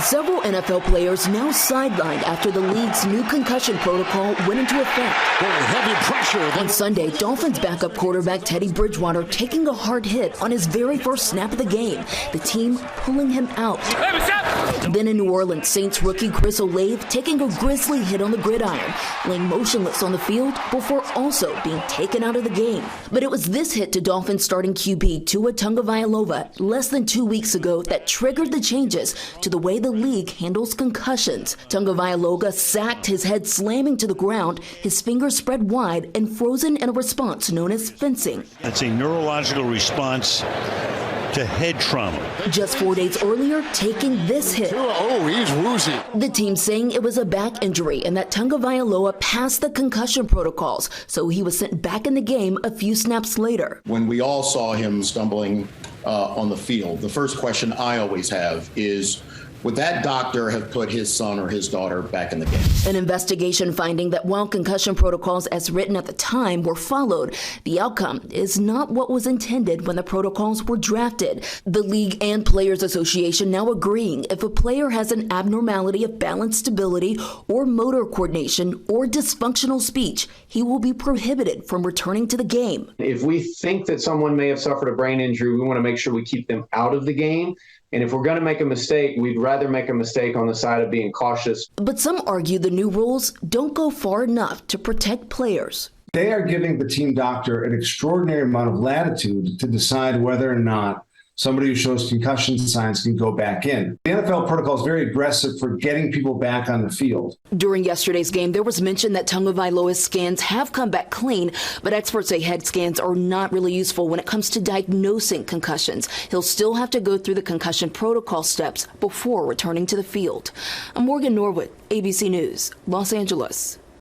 Several NFL players now sidelined after the league's new concussion protocol went into effect. Heavy pressure. On Sunday, Dolphins backup quarterback Teddy Bridgewater taking a hard hit on his very first snap of the game, the team pulling him out. Then in New Orleans, Saints rookie Chris Olave taking a grisly hit on the gridiron, laying motionless on the field before also being taken out of the game. But it was this hit to Dolphins starting QB Tua Tagovailoa less than 2 weeks ago that triggered the changes to the way the league handles concussions. Tagovailoa sacked, his head slamming to the ground, his fingers spread wide and frozen in a response known as fencing. That's a neurological response to head trauma. Just 4 days earlier, taking this hit. Oh, he's woozy. The team saying it was a back injury and that Tagovailoa passed the concussion protocols, so he was sent back in the game a few snaps later. When we all saw him stumbling on the field, the first question I always have is, would that doctor have put his son or his daughter back in the game? An investigation finding that while concussion protocols as written at the time were followed, the outcome is not what was intended when the protocols were drafted. The League and Players Association now agreeing if a player has an abnormality of balance stability or motor coordination or dysfunctional speech, he will be prohibited from returning to the game. If we think that someone may have suffered a brain injury, we want to make sure we keep them out of the game. And if we're going to make a mistake, we'd rather make a mistake on the side of being cautious. But some argue the new rules don't go far enough to protect players. They are giving the team doctor an extraordinary amount of latitude to decide whether or not somebody who shows concussion signs can go back in. The NFL protocol is very aggressive for getting people back on the field. During yesterday's game, there was mention that Tagovailoa's scans have come back clean, but experts say head scans are not really useful when it comes to diagnosing concussions. He'll still have to go through the concussion protocol steps before returning to the field. I'm Morgan Norwood, ABC News, Los Angeles.